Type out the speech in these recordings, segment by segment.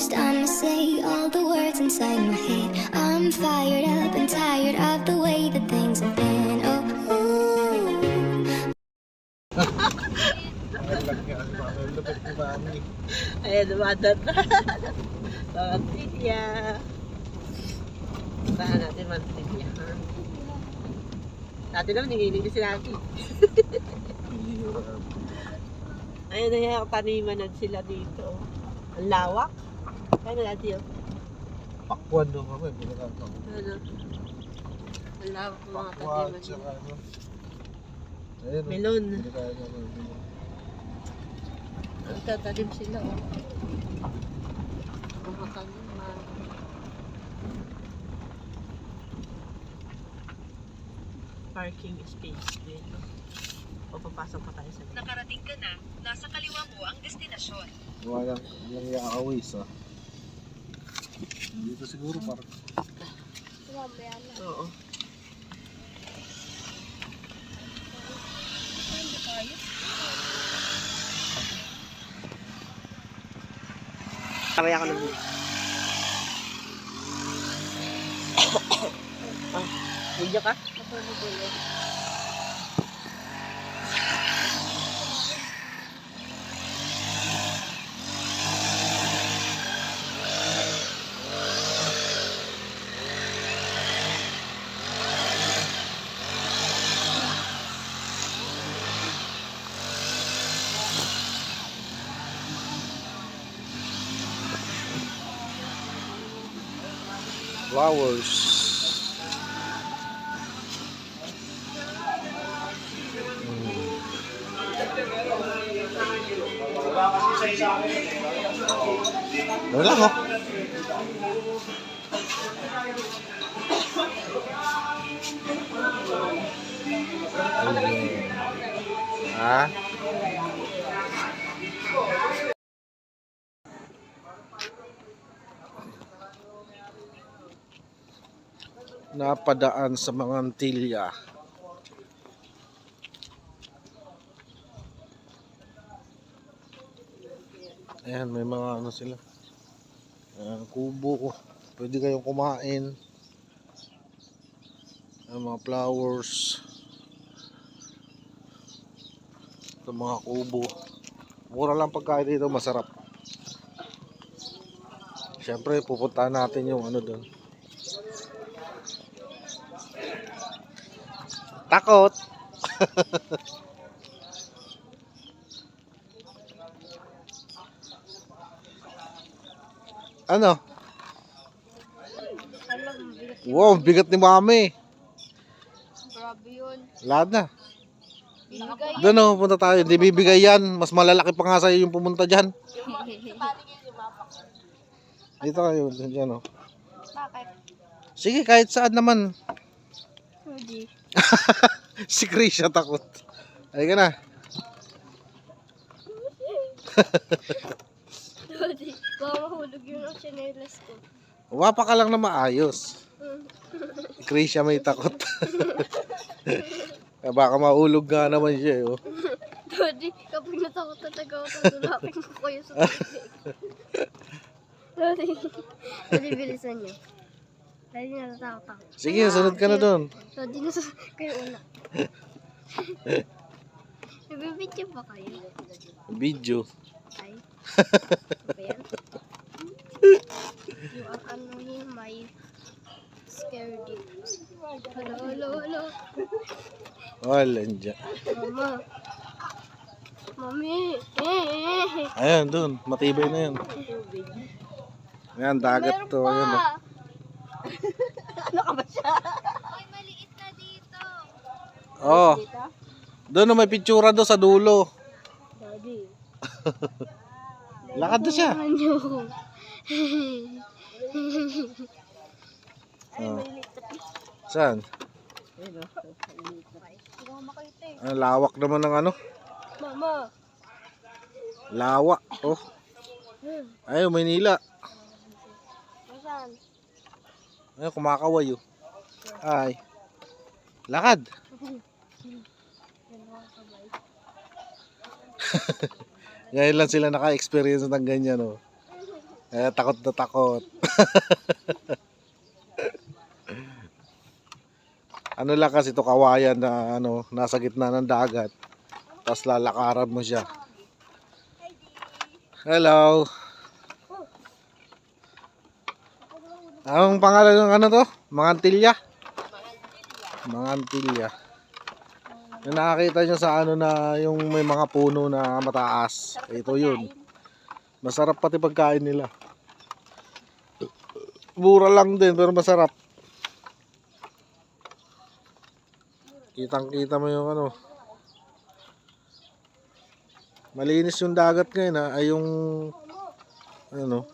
first time I say all the words inside my head. I'm fired up and tired of the way that things have been. Oh, Ayan, dumadat na. Mantilya. Bahan natin mantilya. Dati naman, nanginig si Laki. Ayun na yung tanimanan sila dito. Ang lawak. Kaya na natin yun. Pakwan doon kami, binakataw. Ano? Ang lawak ng mga Pakwan, taniman. tsaka ano. Ayun, Melon. binakaya namin. Nagtatanim sila, oh. Mga taniman. Parking space dito. O papasok pa tayo sa loob. Nakarating ka na, nasa kaliwa mo ang destinasyon. Walang yung yaawis ah. Dito siguro parang Oo. Kaya ka lang. Video ka? flowers. Wala ko. Ah. Napadaan sa mga Antilya. Ayan, may mga ano sila. Ayan, kubo. Pwede kayong kumain. Ayan, mga flowers. Ito mga kubo. Mura lang pagkain dito, masarap. Siyempre, pupuntahan natin yung ano doon. Takot. Ano? Wow, bigat ni Mami. Grabe yun. Lahat na. Bibigay Doon oh, punta tayo. Hindi bibigay yan. Mas malalaki pa nga sa'yo yung pumunta dyan. Dito kayo. Dyan oh. Bakit? Sige, kahit saan naman. Hindi. Si Krisha takot. Halika na. Hindi. Baka mahulog yun ang chinelas ko. Umapa ka lang na maayos. Si Krisha may takot. Baka maulog nga naman siya oh. Daddy, kapag natakot na tagaw, tatulapin ko kayo sa tubig. Daddy, Daddy, bilisan niyo. Daddy, natatakot ako. Sige, sunod ka na doon. Daddy, kayo una. Nabibidyo ba kayo? Video. Ay. Ano yan? Yung ano yun, may scared you. Hello, hello, hello. Wala dyan. Mama. Mami. Ayan, doon. Matibay na yan. Ayan, dagat to. Ayan, oh. Ano ka ba siya? Ay, maliit na dito. Oh. Doon oh, may pictura do sa dulo. Daddy. Lakad na siya. Ano niyo? Oh. Saan? Ayun, oh. Hindi ko makita eh. Ang lawak naman ng ano. Mama. Lawak. Oh. Ayun, Maynila. Nasaan? Ayun, kumakaway oh. Ay. Lakad. Ngayon lang sila naka-experience ng ganyan oh. Takot na takot. Ano lang kasi ito kawayan na ano, nasa gitna ng dagat. Tapos lalakaran mo siya. Hello. Anong pangalan ng ano to? Mga Antilya? Mga Antilya. Yung nakakita nyo sa ano na yung may mga puno na mataas. Ito yun. Masarap pati pagkain nila. Mura lang din pero masarap. Kitang kita mo yung ano. Malinis yung dagat ngayon ha. Ay yung ano.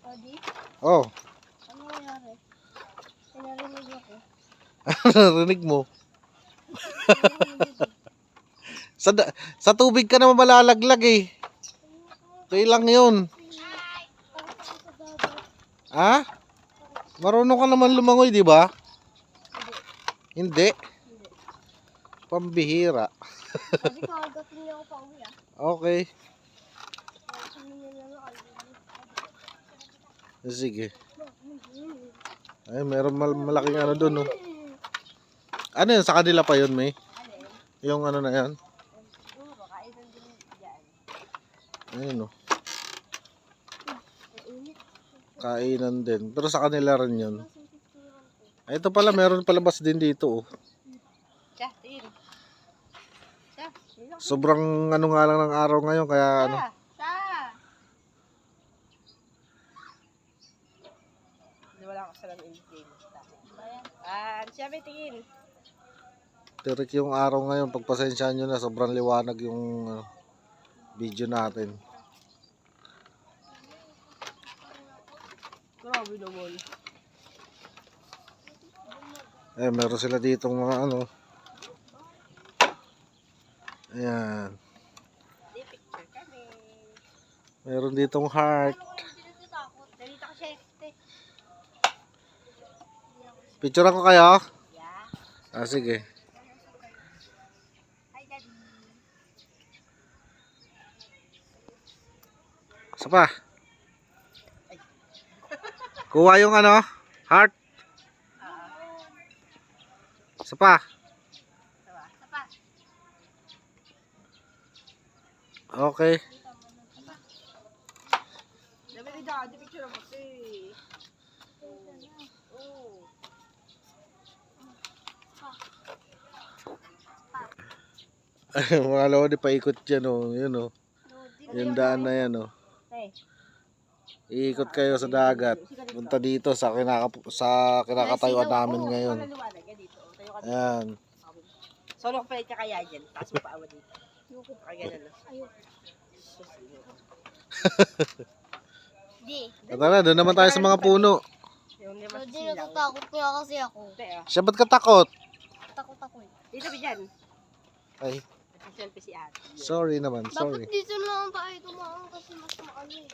Odi, Oh. ano nangyari? Pinarinig ako. Narinig mo. Sa tubig ka naman malalaglag eh. Kaya lang yun. Ha? Marunong ka naman lumangoy, di ba? Hindi. Pambihira. Sabi ko, agatin niya ako pa uwi ah. Okay. Sabi niya lang ako. Sige. Ay, meron malaking ano doon, no? Ano yun? Sa kanila pa yun, May? Yung ano na yan? Ayun, no? Kainan din. Pero sa kanila rin yun. Ay, ito pala, meron palabas din dito, oh. Justin. Sobrang ano nga lang ng araw ngayon, kaya ano. Hindi wala ako sa lamin. Siya may tingin. Tirik yung araw ngayon, pagpasensyahan nyo na, sobrang liwanag yung video natin. Grabe naman. Eh, meron sila ditong mga ano. Ayan. Picture kami. Meron ditong heart. Dito ka siya. Picture ako kayo? Yeah. Ah, sige. Hi, Daddy. Isa pa. Kuha yung ano, heart. Isa pa. Okay. Dami dito, di picture mo kasi. Oh. Mga lodi, paikot dyan, oh. Yun, oh. Yung daan na yan, oh. Iikot kayo sa dagat. Punta dito sa kinakatayuan namin ngayon. Ayan. Solo ko palit ka kaya dyan. Tapos mapaawa dito. Kaya ganun na. Di. At tara, doon naman tayo sa mga puno. Yung lima Di, silang. natatakot kaya kasi ako. Siya, ba't ka takot? Takot ako eh. Dito ba dyan? Ay, Selfie si ate. sorry naman, sorry. Dapat dito lang tayo tumaan kasi mas maano eh.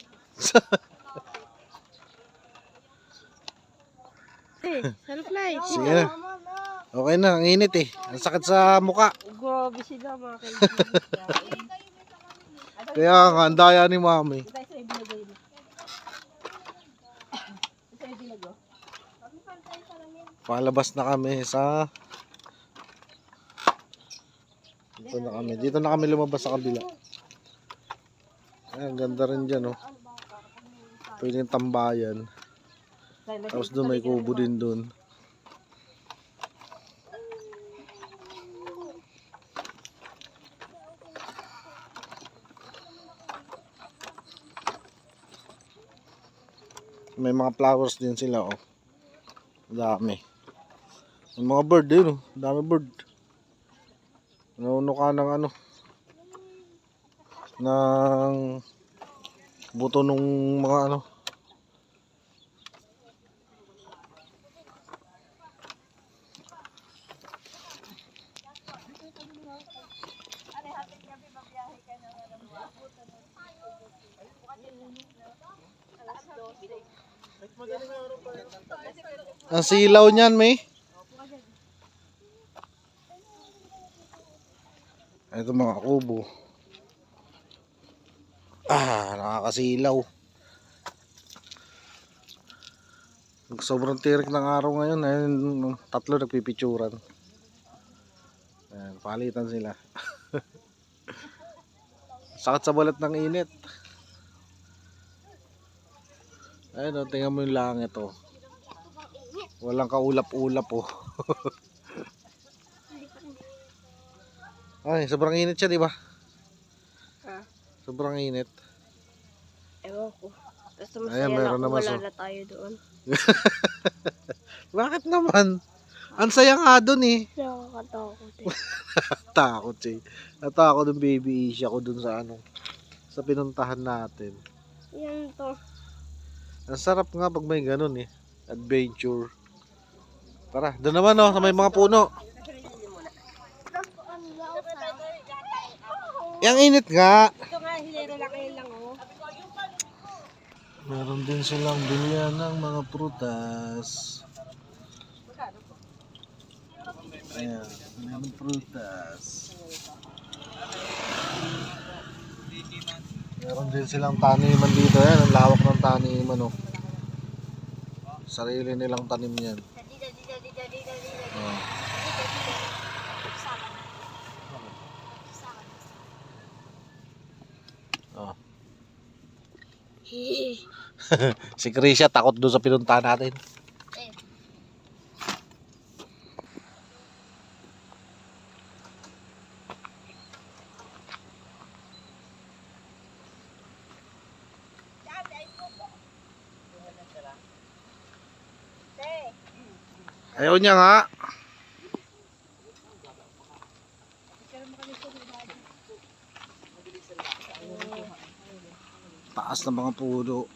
Selfie. Sige na. Okay na, ang init eh. Ang sakit sa muka. Grabe sila mga kaibigan. Kaya nga, ang daya ni mami. Tayo sa ibinagay mo. Sa ibinagay. Palabas na kami sa... Dito na kami. Dito na kami lumabas sa kabila. Ay, ang ganda rin dyan, oh. Pwedeng tambayan. Tapos doon may kubo din doon. May mga flowers din sila, oh. Dami. May mga bird din, oh. Dami bird. Nauno ka ng ano. Ng buto nung mga ano. Ang silaw niyan, May. Ito mga kubo. Nakakasilaw. Sobrang tirik ng araw ngayon. Ayun, tatlo nagpipicturan. Ayan, palitan sila. Sakit sa balat ng init. Ayun, tingnan mo yung langit, oh. Walang kaulap-ulap, oh. Ay, sobrang init siya, di ba? Ha? Sobrang init. Ewan ko. Basta Ayan, masaya meron na naman, kung so. wala na tayo doon. Bakit naman? Ang saya nga dun, eh. Nakakatakot eh. Takot siya. Natakot yung baby Isha ko dun sa ano, sa pinuntahan natin. Yan to. Ang sarap nga pag may ganun, eh. Adventure. Tara, doon naman, oh, sa may mga puno. Yang init nga. Ito nga, hilera lang kayo lang, oh. Meron din silang bilihan ng mga prutas. Ayan, meron prutas. Meron din silang taniman dito. Ayan, ang lawak ng taniman, oh. Sarili nilang tanim yan. Oh. Oh. Si Krisha takot doon sa pinuntahan natin. Ayaw niya nga. Taas ng mga puno.